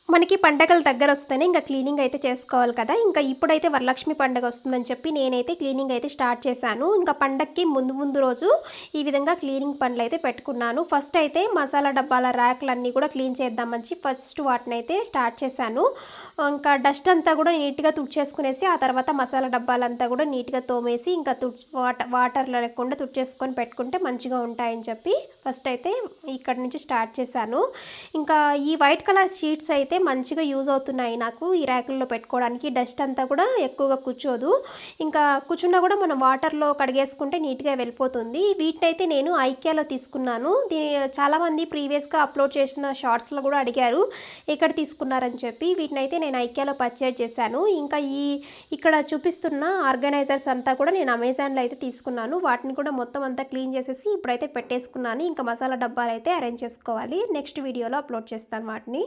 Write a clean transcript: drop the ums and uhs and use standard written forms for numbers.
మనకి పండగలు దగ్గరొస్తేనే ఇంకా క్లీనింగ్ అయితే చేసుకోవాలి కదా! ఇంకా ఇప్పుడైతే వరలక్ష్మి పండగ వస్తుందని చెప్పి నేనైతే క్లీనింగ్ అయితే స్టార్ట్ చేశాను. ఇంకా పండగకి ముందు రోజు ఈ విధంగా క్లీనింగ్ పనులైతే పెట్టుకున్నాను. ఫస్ట్ అయితే మసాలా డబ్బాల ర్యాక్‌లన్నీ కూడా క్లీన్ చేద్దామని ఫస్ట్ వాటినైతే స్టార్ట్ చేశాను. ఇంకా డస్ట్ అంతా కూడా నీట్‌గా తుడిచేసుకునేసి ఆ తర్వాత మసాలా డబ్బాలంతా కూడా నీట్‌గా తోమేసి ఇంకా వాటర్‌లో లేకుండా తుడిచేసుకొని పెట్టుకుంటే మంచిగా ఉంటాయని చెప్పి ఫస్ట్ అయితే ఇక్కడి నుంచి స్టార్ట్ చేశాను. ఇంకా ఈ వైట్ కలర్ షీట్స్ అయితే మంచిగా యూజ్ అవుతున్నాయి నాకు ఈ ర్యాకుల్లో పెట్టుకోవడానికి. డస్ట్ అంతా కూడా ఎక్కువగా కూర్చోదు. ఇంకా కూర్చున్నా కూడా మనం వాటర్లో కడిగేసుకుంటే నీట్గా వెళ్ళిపోతుంది. వీటినైతే నేను ఐకియాలో తీసుకున్నాను. చాలామంది ప్రీవియస్గా అప్లోడ్ చేసిన షార్ట్స్లో కూడా అడిగారు ఎక్కడ తీసుకున్నారని చెప్పి. వీటినైతే నేను ఐకియాలో పర్చేజ్ చేశాను. ఇంకా ఇక్కడ చూపిస్తున్న ఆర్గనైజర్స్ అంతా కూడా నేను అమెజాన్లో అయితే తీసుకున్నాను. వాటిని కూడా మొత్తం అంతా క్లీన్ చేసేసి ఇప్పుడైతే పెట్టేసుకున్నాను. ఇంకా మసాలా డబ్బాలు అయితే అరేంజ్ చేసుకోవాలి. నెక్స్ట్ వీడియోలో అప్లోడ్ చేస్తాను వాటిని.